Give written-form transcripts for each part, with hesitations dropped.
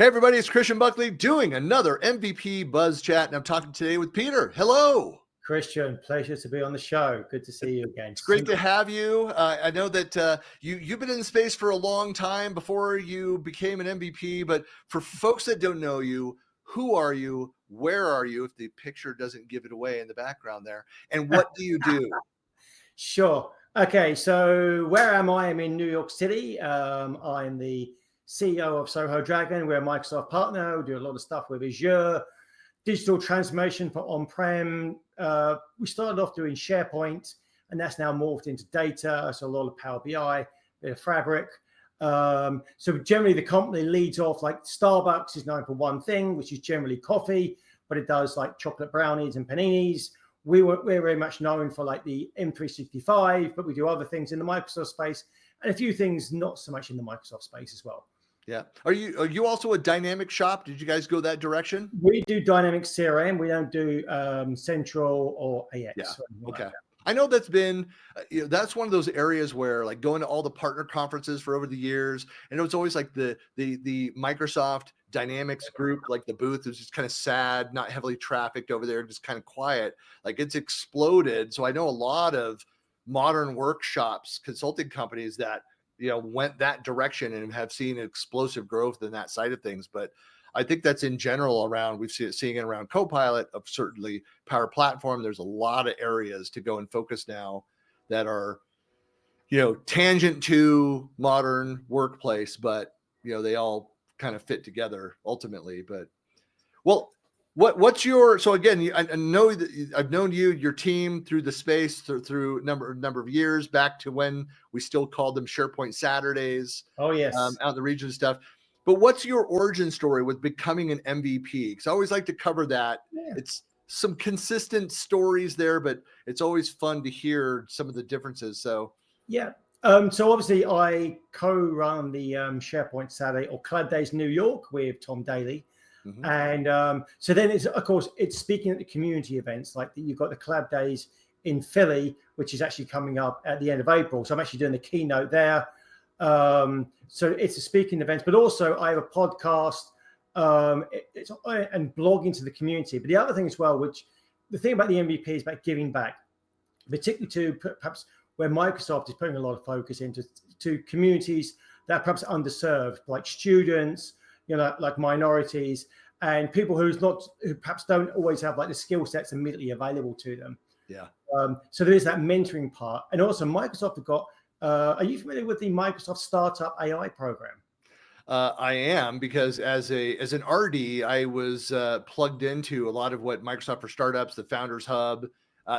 Hey, everybody, it's Christian Buckley doing another MVP Buzz Chat, and I'm talking today with Peter. Hello. Christian, pleasure to be on the show. Good to see you again. It's great to have you. I know that you've been in the space for a long time before you became an MVP, but for folks that don't know you, who are you? Where are you? If the picture doesn't give it away in the background there, and what do you do? Sure. Okay, so where am I? I'm in New York City. I'm the CEO of SoHo Dragon. We're a Microsoft partner. We do a lot of stuff with Azure, digital transformation for on-prem. We started off doing SharePoint, and that's now morphed into data. So a lot of Power BI, bit of Fabric. So generally the company leads off, like Starbucks is known for one thing, which is generally coffee, but it does like chocolate brownies and paninis. We're very much known for like the M365, but we do other things in the Microsoft space and a few things not so much in the Microsoft space as well. Yeah. Are you also a dynamic shop? Did you guys go that direction? We do dynamic CRM. We don't do Central or AX. Yeah. Okay. Like I know that's been, that's one of those areas where, like, going to all the partner conferences for over the years, and it was always like the Microsoft Dynamics group, like the booth was just kind of sad, not heavily trafficked over there, just kind of quiet. Like, it's exploded. So I know a lot of modern workshops, consulting companies that went that direction and have seen explosive growth in that side of things. But I think that's in general around, seeing it around Copilot, of certainly Power Platform. There's a lot of areas to go and focus now that are, tangent to modern workplace, but they all kind of fit together ultimately. But well, what's your, so again, I know that I've known your team through the space through number of years, back to when we still called them SharePoint Saturdays. Oh yes. Out in the region and stuff. But what's your origin story with becoming an MVP? Because I always like to cover that. Yeah. It's some consistent stories there, but it's always fun to hear some of the differences. So yeah. So obviously I co-run the SharePoint Saturday or Club Days New York with Tom Daly. mm-hmm. And so then it's speaking at the community events, like you've got the Club Days in Philly, which is actually coming up at the end of April. So I'm actually doing the keynote there. So it's a speaking event, but also I have a podcast and blogging to the community. But the other thing as well, which the thing about the MVP is about giving back, particularly to perhaps where Microsoft is putting a lot of focus into communities that are perhaps underserved, like students, like minorities and people who perhaps don't always have like the skill sets immediately available to them. Yeah. So there is that mentoring part, and also Microsoft have got. Are you familiar with the Microsoft Startup AI program? I am, because as an RD, I was plugged into a lot of what Microsoft for Startups, the Founders Hub,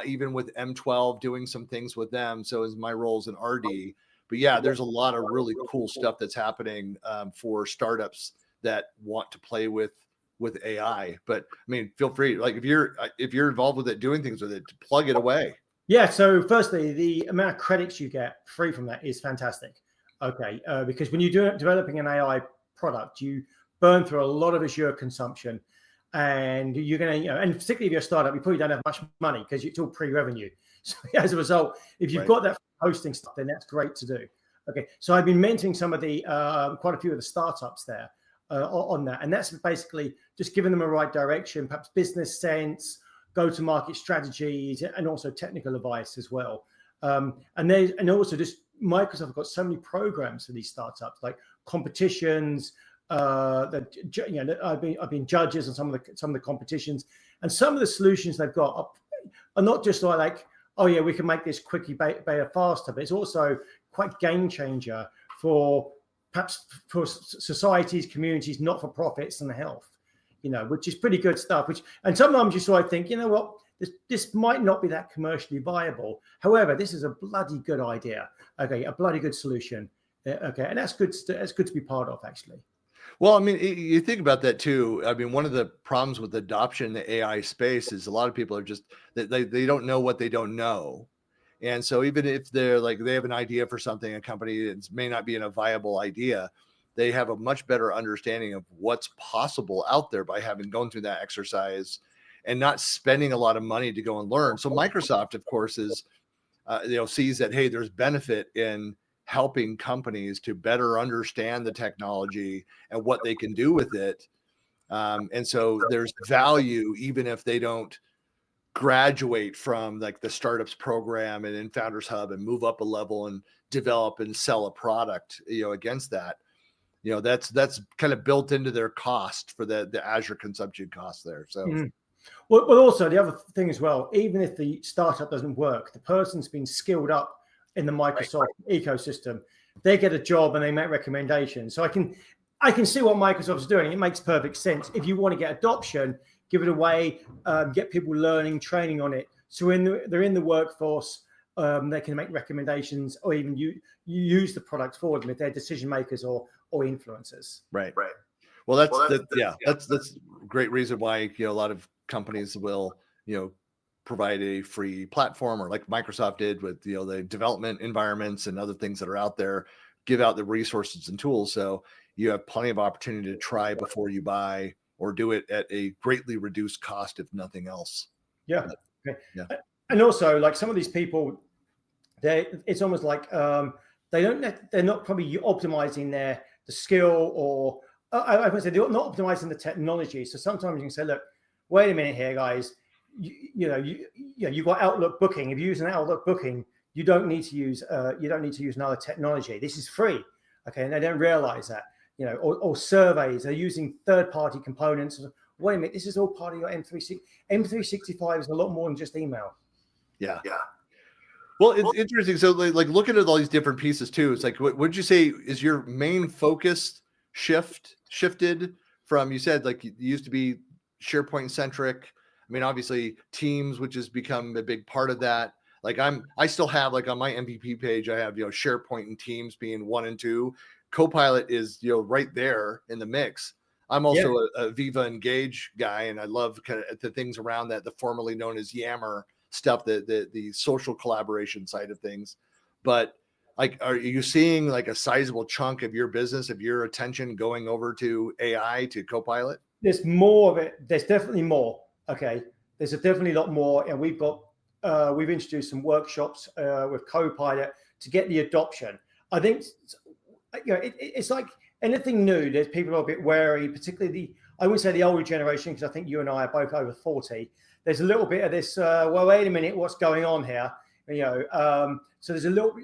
even with M12, doing some things with them. So as my role as an RD, but yeah, there's a lot of really cool stuff that's happening for startups that want to play with AI. But I mean, feel free, like if you're involved with it, doing things with it, to plug it away. Yeah. So firstly, the amount of credits you get free from that is fantastic. Okay. Because when you're developing an AI product, you burn through a lot of Azure consumption, and you're going to, and particularly if you're a startup, you probably don't have much money because it's all pre-revenue. So as a result, if you've got that hosting stuff, then that's great to do. Okay. So I've been mentoring some of the, quite a few of the startups there on that. And that's basically just giving them a right direction, perhaps business sense, go-to-market strategies, and also technical advice as well. And also just Microsoft have got so many programs for these startups, like competitions. I've been judges on some of the competitions, and some of the solutions they've got are not just like, oh yeah, we can make this quickly better faster, but it's also quite game changer for perhaps for societies, communities, not-for-profits, and health. Which is pretty good stuff. And sometimes you sort of think, what, this might not be that commercially viable. However, this is a bloody good idea. Okay, a bloody good solution. Okay, and that's good to be part of, actually. Well, I mean, you think about that too. I mean, one of the problems with adoption in the AI space is a lot of people are just they don't know what they don't know. And so even if they're like, they have an idea for something, a company that may not be a viable idea, they have a much better understanding of what's possible out there by having gone through that exercise and not spending a lot of money to go and learn. So Microsoft, of course, is, sees that, hey, there's benefit in helping companies to better understand the technology and what they can do with it. And so there's value, even if they don't graduate from like the startups program and in Founders Hub and move up a level and develop and sell a product, against that. That's kind of built into their cost for the Azure consumption cost there. So Well, also the other thing as well, even if the startup doesn't work, the person's been skilled up in the Microsoft ecosystem. They get a job and they make recommendations. So I can see what Microsoft's doing. It makes perfect sense. If you want to get adoption, give it away, get people learning, training on it. So they're in the workforce, they can make recommendations, or even you use the product for them if they're decision makers or influencers. Right. Well, that's a great reason why a lot of companies will provide a free platform, or like Microsoft did with the development environments and other things that are out there, give out the resources and tools, so you have plenty of opportunity to try before you buy, or do it at a greatly reduced cost, if nothing else. Yeah. And also, like, some of these people, it's almost like they're not probably optimizing the skill, or I would say they're not optimizing the technology. So sometimes you can say, look, wait a minute here, guys. You've got Outlook booking. If you use an Outlook booking, you don't need to use another technology. This is free. Okay, and they don't realize that. Or surveys, they're using third-party components. Wait a minute, this is all part of your M365. M365 is a lot more than just email. Yeah. Well, it's interesting. So, like looking at all these different pieces too, it's like, what would you say is your main focus shifted from? You said like you used to be SharePoint centric. I mean, obviously Teams, which has become a big part of that. Like I still have, like, on my MVP page, I have SharePoint and Teams being 1 and 2. Copilot is right there in the mix. I'm also a Viva Engage guy, and I love kind of the things around that, the formerly known as Yammer stuff, the social collaboration side of things. But like, are you seeing like a sizable chunk of your business, of your attention, going over to AI, to Copilot? There's more of it. There's definitely more. Okay, there's definitely a lot more, and we've introduced some workshops with Copilot to get the adoption. I think it's like anything new. There's people are a bit wary, particularly I wouldn't say the older generation, because I think you and I are both over 40. There's a little bit of this. Well, wait a minute, what's going on here? So there's a little.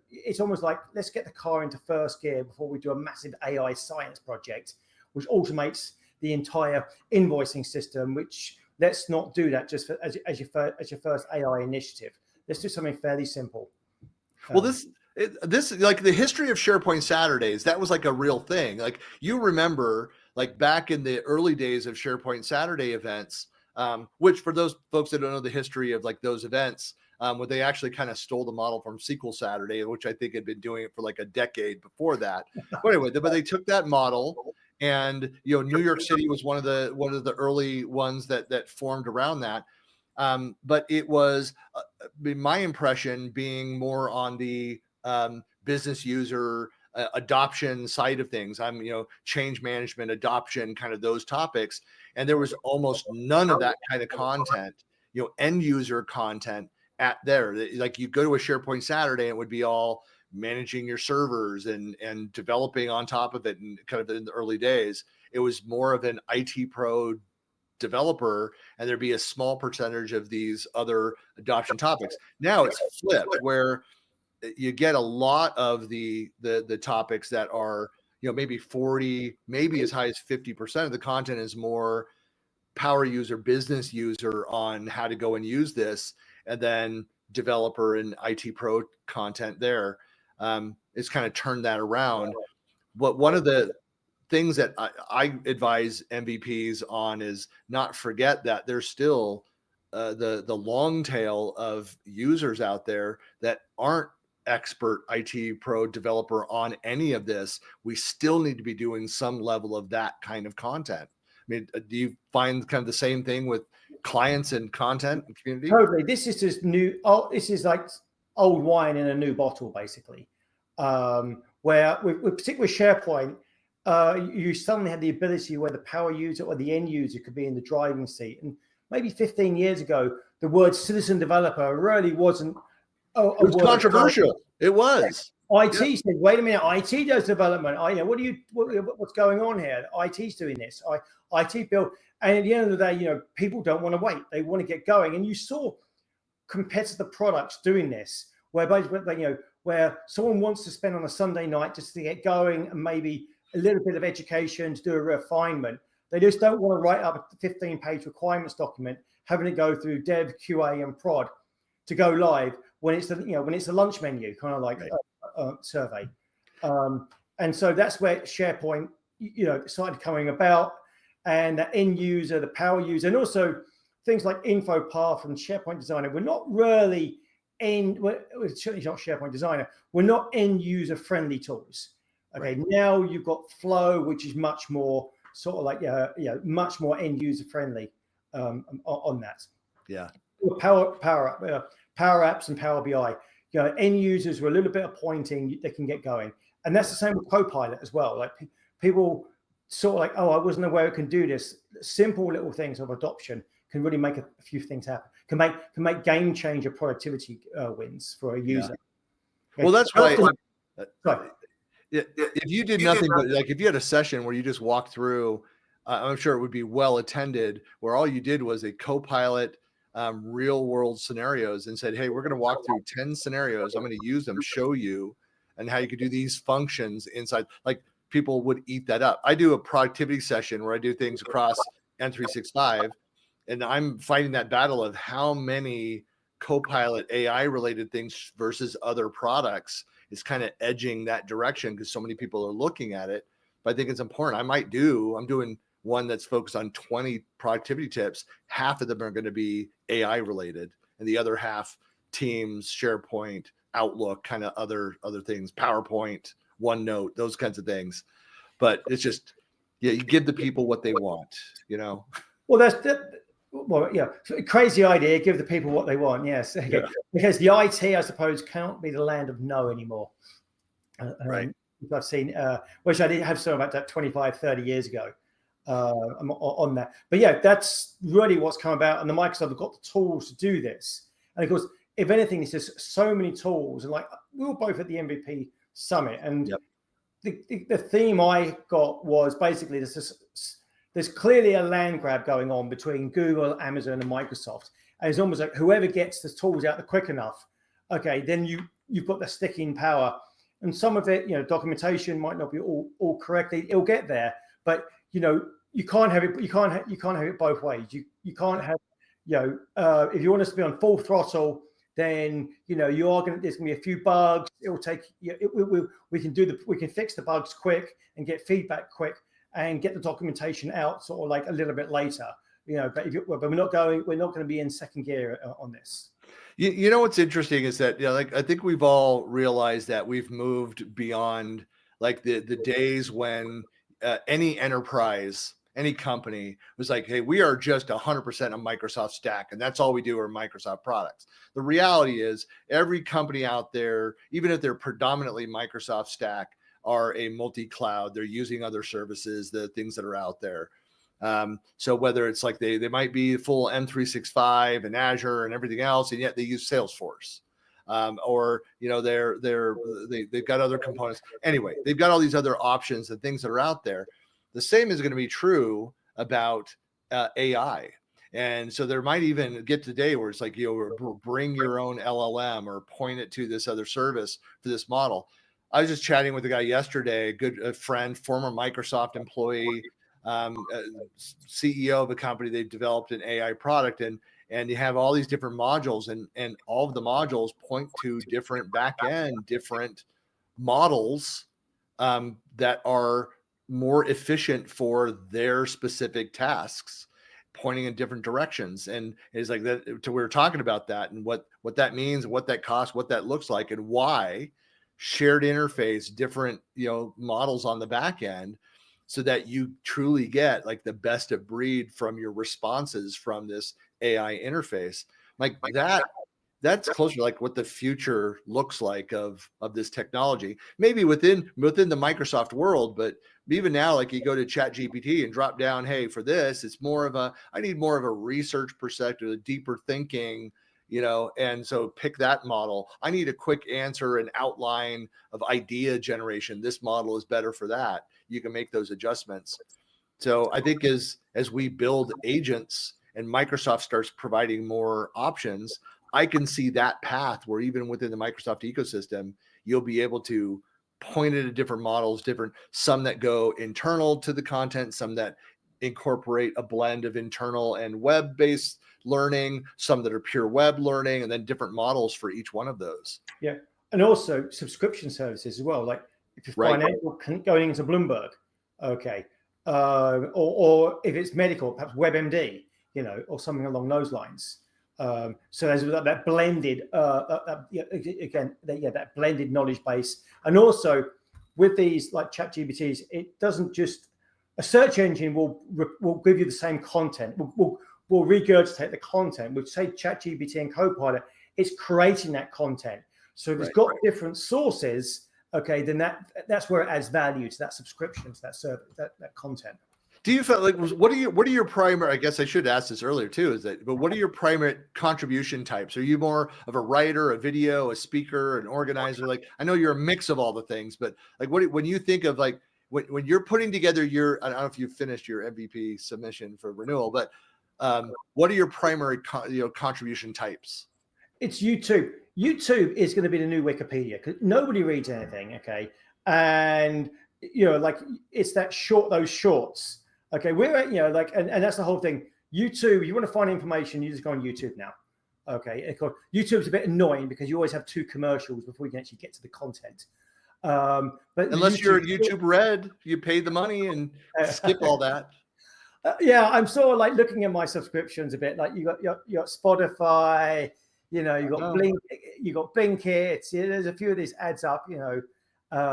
It's almost like, let's get the car into first gear before we do a massive AI science project, which automates the entire invoicing system. Which, let's not do that just as your first AI initiative. Let's do something fairly simple. Well, this like the history of SharePoint Saturdays, that was like a real thing. Like, you remember, like, back in the early days of SharePoint Saturday events, which, for those folks that don't know the history of like those events, where they actually kind of stole the model from SQL Saturday, which I think had been doing it for like a decade before that. But anyway, but they took that model, and New York City was one of the early ones that formed around that. But it was my impression being more on the business user adoption side of things. I'm change management, adoption, kind of those topics, and there was almost none of that kind of content, end user content at there. Like, you go to a SharePoint Saturday, and it would be all managing your servers and developing on top of it. And kind of in the early days, it was more of an IT pro developer, and there'd be a small percentage of these other adoption topics. Now it's flipped, where you get a lot of the topics that are maybe 40, maybe as high as 50% of the content is more power user, business user, on how to go and use this, and then developer and IT pro content there. It's kind of turned that around. But one of the things that I advise MVPs on is not forget that there's still the long tail of users out there that aren't expert IT pro developer on any of this. We still need to be doing some level of that kind of content. I mean, do you find kind of the same thing with clients and content and community? Totally. This is just new. This is like old wine in a new bottle, basically. Where particularly with SharePoint, you suddenly had the ability where the power user or the end user could be in the driving seat. And maybe 15 years ago, the word citizen developer really wasn't. It was controversial. It was. IT said, wait a minute, IT does development. What's going on here? IT's doing this. IT build. And at the end of the day, people don't want to wait. They want to get going. And you saw competitor products doing this, where someone wants to spend on a Sunday night just to get going and maybe a little bit of education to do a refinement. They just don't want to write up a 15-page requirements document, having it go through dev, QA, and prod to go live when it's a lunch menu, kind of like survey. And so that's where SharePoint, started coming about, and the end user, the power user, and also things like InfoPath and SharePoint Designer. We're not really it's certainly not SharePoint Designer. We're not end user friendly tools. Okay, right. Now you've got Flow, which is much more sort of like much more end user friendly on that. Yeah. Power Apps and Power BI. End users were a little bit appointing, they can get going, and that's the same with Copilot as well. Like people sort of like, oh, I wasn't aware it can do this. Simple little things of adoption can really make a few things happen. Can make game changer productivity wins for a user. Yeah. Well, that's why. If you did nothing but like if you had a session where you just walked through, I'm sure it would be well attended, where all you did was a Copilot real world scenarios and said, hey, we're going to walk through 10 scenarios. I'm going to use them, show you, and how you could do these functions inside. Like people would eat that up. I do a productivity session where I do things across M365, and I'm fighting that battle of how many Copilot AI related things versus other products is kind of edging that direction because so many people are looking at it. But I think it's important. I'm doing one that's focused on 20 productivity tips. Half of them are going to be AI related, and the other half Teams, SharePoint, Outlook, kind of other things, PowerPoint, OneNote, those kinds of things. But it's just, you give the people what they want, Well, crazy idea. Give the people what they want. Yes, okay. Because the IT, I suppose, can't be the land of no anymore. Right. I've seen, which I did have some about that 25, 30 years ago. On that, but that's really what's come about, and the Microsoft have got the tools to do this. And of course, if anything, it's just so many tools, and like we were both at the MVP summit, and the theme I got was basically there's clearly a land grab going on between Google, Amazon, and Microsoft, and it's almost like whoever gets the tools out quick enough, okay, then you've got the sticking power. And some of it, documentation might not be all correctly. It'll get there, but you can't have it. You can't have it both ways. You can't have, if you want us to be on full throttle, then there's going to be a few bugs. It will take. We can fix the bugs quick and get feedback quick and get the documentation out sort of like a little bit later. But we're not going to be in second gear on this. What's interesting is that I think we've all realized that we've moved beyond like the days when any enterprise, any company was like, hey, we are just 100% a Microsoft stack, and that's all we do are Microsoft products. The reality is every company out there, even if they're predominantly Microsoft stack, are a multi-cloud. They're using other services, the things that are out there. So whether it's like they might be full M365 and Azure and everything else, and yet they use Salesforce. Or they've got other components. Anyway, they've got all these other options and things that are out there. The same is going to be true about AI. And so there might even get to the day where it's like, bring your own LLM or point it to this other service for this model. I was just chatting with a guy yesterday, a friend, former Microsoft employee, CEO of a company. They've developed an AI product, and you have all these different modules, and all of the modules point to different back-end, different models that are more efficient for their specific tasks, pointing in different directions. And it's like that. We were talking about that and what that means, what that costs, what that looks like, and why shared interface, different models on the back end, so that you truly get like the best of breed from your responses from this AI interface. Like that's closer to like what the future looks like of this technology, maybe within the Microsoft world. But even now, like you go to ChatGPT and drop down, hey, for this, it's more of I need more of a research perspective, a deeper thinking, and so pick that model. I need a quick answer, an outline of idea generation. This model is better for that. You can make those adjustments. So I think as we build agents and Microsoft starts providing more options, I can see that path where even within the Microsoft ecosystem, you'll be able to point it at different models, some that go internal to the content, some that incorporate a blend of internal and web-based learning, some that are pure web learning, and then different models for each one of those. Yeah. And also subscription services as well. Like if you're financial, going into Bloomberg, okay. Or if it's medical, perhaps WebMD, or something along those lines. So there's that blended, that blended knowledge base. And also with these like ChatGPTs, it doesn't just, a search engine will give you the same content, will regurgitate the content, which say ChatGPT and Copilot, it's creating that content. So if it's got different sources, okay, then that's where it adds value to that subscription, to that service, that content. Do you feel like, what are your primary, I guess I should ask this earlier too, but what are your primary contribution types? Are you more of a writer, a video, a speaker, an organizer? Like, I know you're a mix of all the things, but like when you think of like, when you're putting together I don't know if you finished your MVP submission for renewal, but what are your primary contribution types? It's YouTube. YouTube is going to be the new Wikipedia because nobody reads anything. Okay. And, like it's those shorts. Okay. We're at, and that's the whole thing. YouTube, you want to find information, you just go on YouTube now. Okay. YouTube's a bit annoying because you always have 2 commercials before you can actually get to the content. But unless you're YouTube Red, you pay the money and skip all that. Yeah. I'm sort of like looking at my subscriptions a bit. Like you got Spotify, you got Blink, you got Blinkit. There's a few of these adds up, I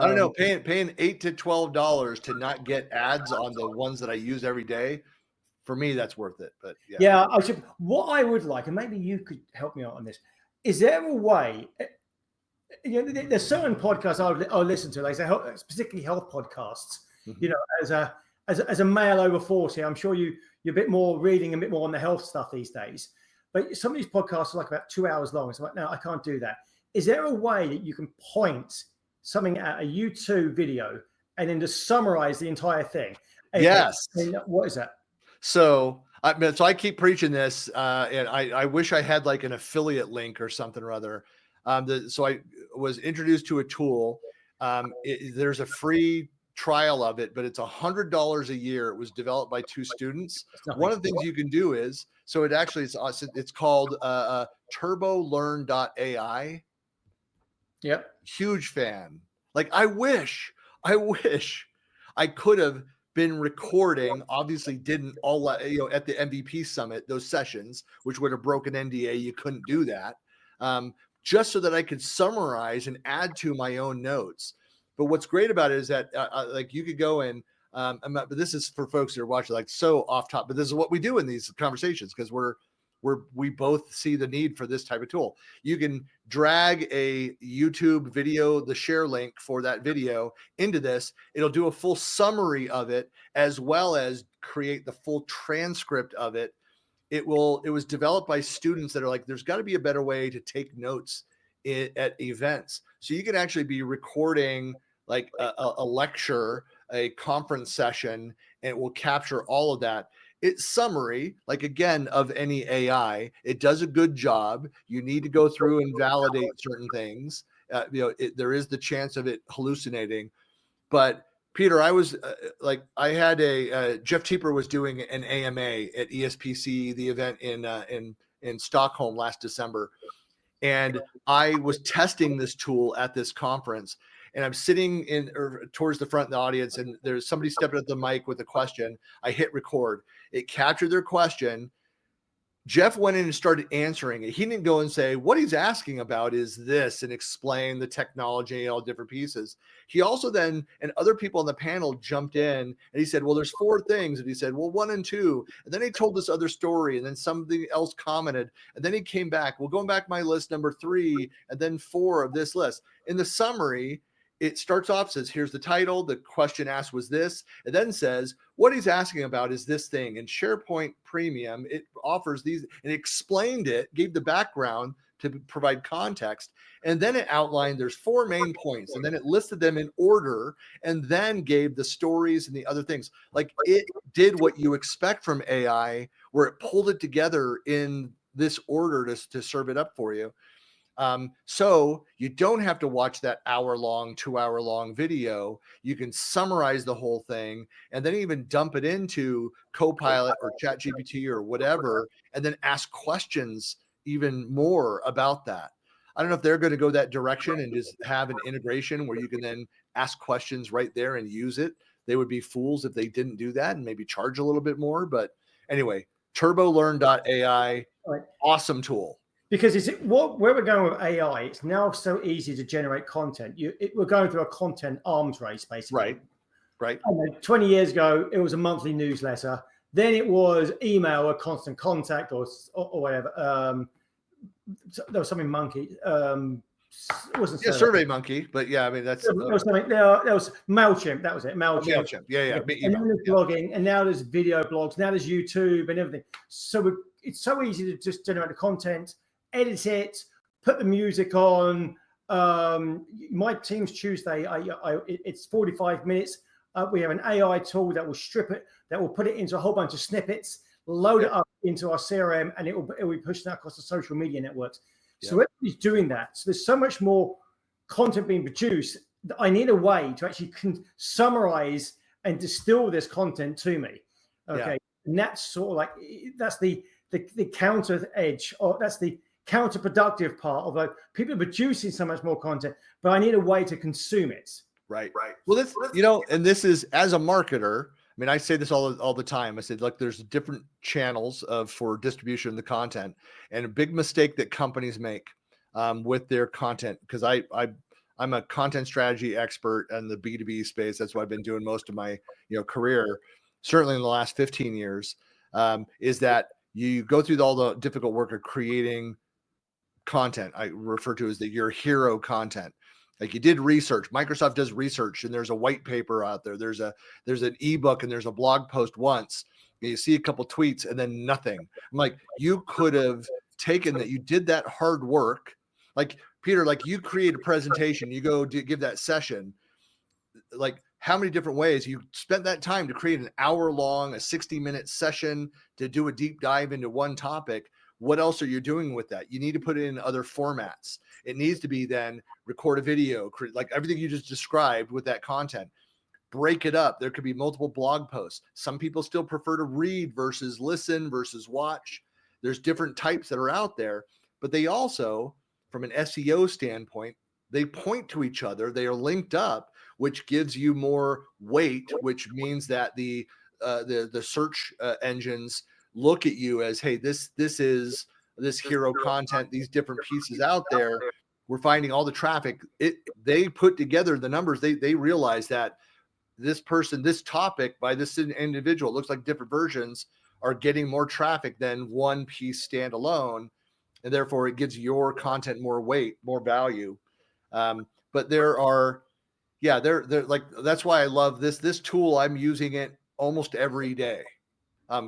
don't know, paying $8 to $12 to not get ads on the ones that I use every day. For me, that's worth it. But yeah, what I would like, and maybe you could help me out on this. Is there a way? There's certain podcasts I'll listen to, like particularly health podcasts. Mm-hmm. As a male over 40, I'm sure you're a bit more reading, a bit more on the health stuff these days. But some of these podcasts are like about 2 hours long. So I'm like, no, I can't do that. Is there a way that you can point something at a YouTube video and then just summarize the entire thing? Yes. And what is that? So I keep preaching this, and I wish I had like an affiliate link or something or other. So I was introduced to a tool. There's a free trial of it, but it's $100 a year. It was developed by 2 students. One of the things you can do is, so it's called turbolearn.ai. Yep. Huge fan. Like I wish I could have been recording, obviously didn't all, at the MVP summit, those sessions, which would have broken NDA. You couldn't do that. Just so that I could summarize and add to my own notes. But what's great about it is that like you could go in, but this is for folks that are watching, like so off top, but this is what we do in these conversations because we both see the need for this type of tool. You can drag a YouTube video, the share link for that video into this. It'll do a full summary of it as well as create the full transcript of it. It was developed by students that are like, there's got to be a better way to take notes at events. So you can actually be recording like a lecture, a conference session, and it will capture all of that. It's summary, like again, of any AI. It does a good job. You need to go through and validate certain things. There is the chance of it hallucinating. But Peter, I was I had Jeff Teeper was doing an AMA at ESPC, the event in Stockholm last December. And I was testing this tool at this conference, and I'm sitting towards the front of the audience, and there's somebody stepping at the mic with a question. I hit record. It captured their question. Jeff went in and started answering it. He didn't go and say, what he's asking about is this, and explain the technology and all different pieces. He also then, and other people on the panel jumped in, and he said, well, there's 4 things. And he said, well, 1 and 2. And then he told this other story, and then something else commented. And then he came back, well, going back to my list, number 3, and then 4 of this list. In the summary, it starts off, says, here's the title, the question asked was this, and then says what he's asking about is this thing. And SharePoint Premium, it offers these, and explained it, gave the background to provide context, and then it outlined there's 4 main points, and then it listed them in order, and then gave the stories and the other things. Like, it did what you expect from AI, where it pulled it together in this order to serve it up for you. So you don't have to watch that hour-long, 2-hour-long video. You can summarize the whole thing and then even dump it into Copilot or ChatGPT or whatever, and then ask questions even more about that. I don't know if they're going to go that direction and just have an integration where you can then ask questions right there and use it. They would be fools if they didn't do that and maybe charge a little bit more. But anyway, turbolearn.ai, Right. awesome tool. Because where we're going with AI, it's now so easy to generate content. We're going through a content arms race, basically. Right. 20 years ago, it was a monthly newsletter. Then it was email or constant contact or whatever. There was something monkey. It wasn't Survey Monkey, but yeah, I mean that's there was something. There was MailChimp. That was it. MailChimp. Yeah. And then there's blogging, and now there's video blogs. Now there's YouTube and everything. So it's so easy to just generate the content, edit it, put the music on. My Teams Tuesday, it's 45 minutes. We have an AI tool that will strip it, that will put it into a whole bunch of snippets, load it up into our CRM, and it will be pushed out across the social media networks. So everybody's doing that. So there's so much more content being produced that I need a way to actually summarize and distill this content to me. Okay. And that's sort of like, that's the counter edge, or that's the counterproductive part of like people are producing so much more content, but I need a way to consume it. Right. Well, this, and this is, as a marketer, I mean, I say this all the time. I said, look, there's different channels for distribution of the content, and a big mistake that companies make with their content, because I'm a content strategy expert in the B2B space. That's what I've been doing most of my career, certainly in the last 15 years, is that you go through all the difficult work of creating content. I refer to as your hero content. Like, you did research. Microsoft does research, and there's a white paper out there. There's an ebook, and there's a blog post once. And you see a couple tweets and then nothing. I'm like, you could have taken that. You did that hard work. Like, Peter, like, you create a presentation, you go to give that session. Like, how many different ways you spent that time to create an hour-long, a 60-minute session to do a deep dive into one topic. What else are you doing with that? You need to put it in other formats. It needs to be then record a video, like everything you just described with that content. Break it up. There could be multiple blog posts. Some people still prefer to read versus listen versus watch. There's different types that are out there, but they also, from an SEO standpoint, they point to each other. They are linked up, which gives you more weight, which means that the search engines look at you as, hey, this is this hero content, these different pieces out there. We're finding all the traffic. They put together the numbers. They realize that this person, this topic by this individual, looks like different versions are getting more traffic than one piece standalone, and therefore it gives your content more weight, more value. But there are, they're like, that's why I love this tool. I'm using it almost every day.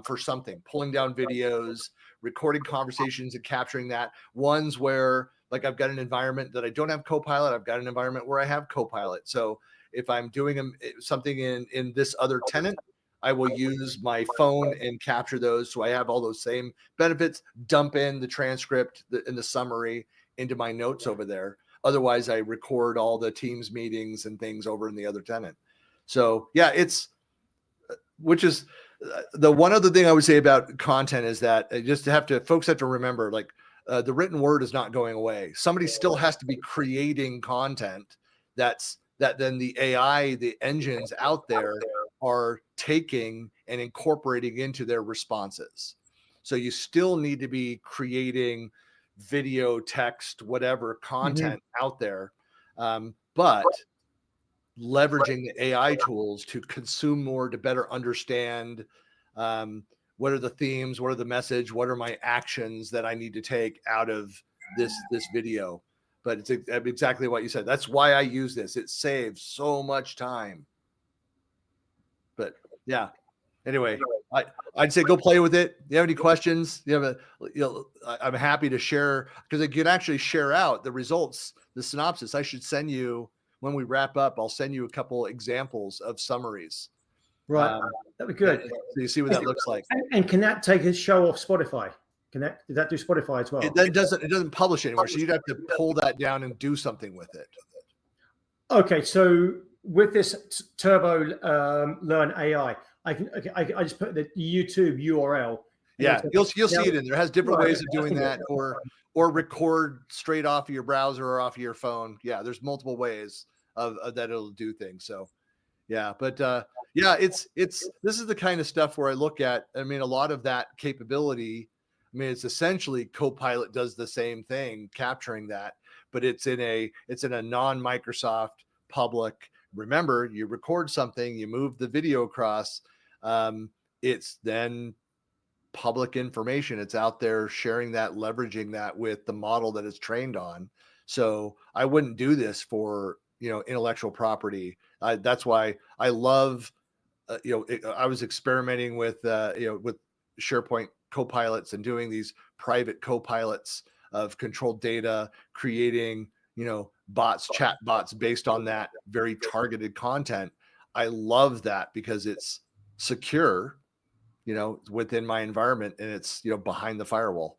For something, pulling down videos, recording conversations and capturing that. Ones where, like, I've got an environment that I don't have Copilot. I've got an environment where I have Copilot. So if I'm doing something in this other tenant, I will use my phone and capture those. So I have all those same benefits, dump in the transcript and the summary into my notes over there. Otherwise, I record all the Teams meetings and things over in the other tenant. So which is the one other thing I would say about content is that folks have to remember, like, the written word is not going away. Somebody still has to be creating content that then the AI, the engines out there are taking and incorporating into their responses. So you still need to be creating video, text, whatever content out there. But leveraging the AI tools to consume more, to better understand what are the themes, what are the message, what are my actions that I need to take out of this video. but it's exactly what you said. That's why I use this. It saves so much time. But yeah, anyway, I'd say go play with it. You have any questions? I'm happy to share, because I can actually share out the results, the synopsis. I should send you, when we wrap up, I'll send you a couple examples of summaries. Right. That'd be good. So you see what that looks like. And can that take a show off Spotify? Did that do Spotify as well? It doesn't publish anymore. So you'd have to pull that down and do something with it. Okay. So with this Turbo Learn AI, I just put the YouTube URL. Yeah, you'll see it in there. It has different ways of doing that, or record straight off of your browser or off of your phone. Yeah, there's multiple ways of that it'll do things. So yeah, but yeah, this is the kind of stuff where I look at, I mean, a lot of that capability, I mean, it's essentially Copilot does the same thing, capturing that, but it's in a non-Microsoft public. Remember, you record something, you move the video across, it's then public information. It's out there, sharing that, leveraging that with the model that it's trained on. So I wouldn't do this for, intellectual property. That's why I love, I was experimenting with, with SharePoint copilots and doing these private copilots of controlled data, creating, bots, chat bots based on that very targeted content. I love that because it's secure, within my environment, and it's, behind the firewall.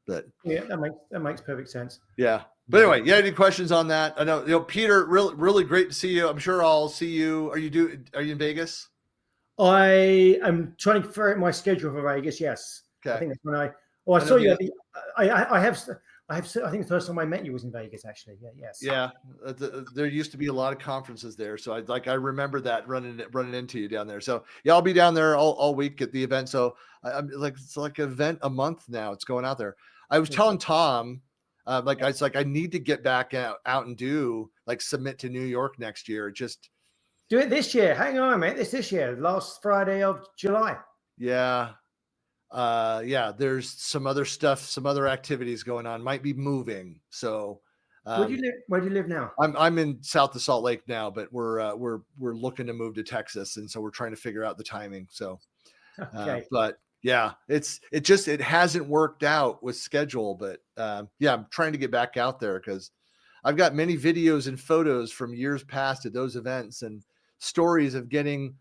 But yeah, that makes perfect sense. Yeah. But anyway, you had any questions on that? I know, Peter, really great to see you. I'm sure I'll see you. Are you in Vegas? I am trying to figure out my schedule for Vegas. Yes. Okay. I think that's when I saw you. I think the first time I met you was in Vegas, actually. Yeah. Yes. Yeah. There used to be a lot of conferences there. So I remember that running into you down there. So yeah, I'll be down there all week at the event. So I'm like, it's like an event a month now. It's going out there. I was telling Tom, I need to get back out and submit to New York next year. Just do it this year. Hang on, mate. This year, last Friday of July. Yeah. There's some other stuff, some other activities going on. Might be moving. So where do you live now? I'm in south of Salt Lake now, but we're looking to move to Texas, and so we're trying to figure out the timing. So okay. But yeah, it hasn't worked out with schedule, but I'm trying to get back out there because I've got many videos and photos from years past at those events and stories of getting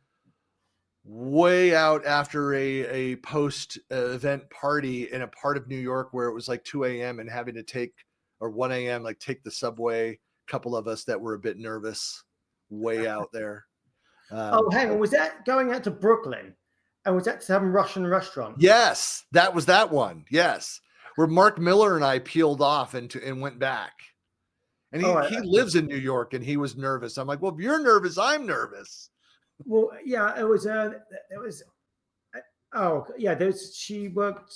way out after a post event party in a part of New York where it was like 2 a.m. and having to take, or 1 a.m., take the subway. A couple of us that were a bit nervous way out there. Hang on. Was that going out to Brooklyn? And was that some Russian restaurant? Yes, that was that one. Yes. Where Mark Miller and I peeled off and went back. And he lives in New York and he was nervous. I'm like, well, if you're nervous, I'm nervous. Well, yeah, she worked.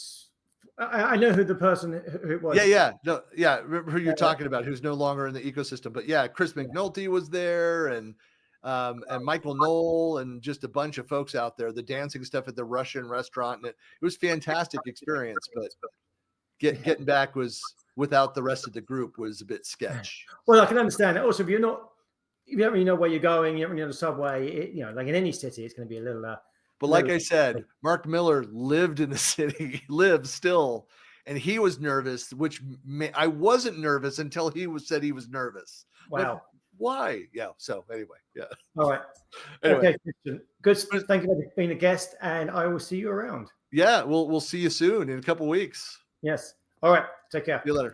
I know who the person who it was. Remember who you're talking about, who's no longer in the ecosystem. But yeah, Chris McNulty was there, and Michael Knoll, and just a bunch of folks out there. The dancing stuff at the Russian restaurant, and it was fantastic experience. But getting back was, without the rest of the group, was a bit sketch. Well, I can understand that. Also, if you don't really know where you're going, you don't really know the subway. Like in any city, it's going to be a little. But like I said, Mark Miller lived in the city, lives still, and he was nervous. Which I wasn't nervous until he said he was nervous. Wow. Like, why? Yeah. So anyway, yeah. All right. Anyway. Okay, Christian. Good. Thank you for being a guest, and I will see you around. Yeah, we'll see you soon in a couple weeks. Yes. All right. Take care. See you later.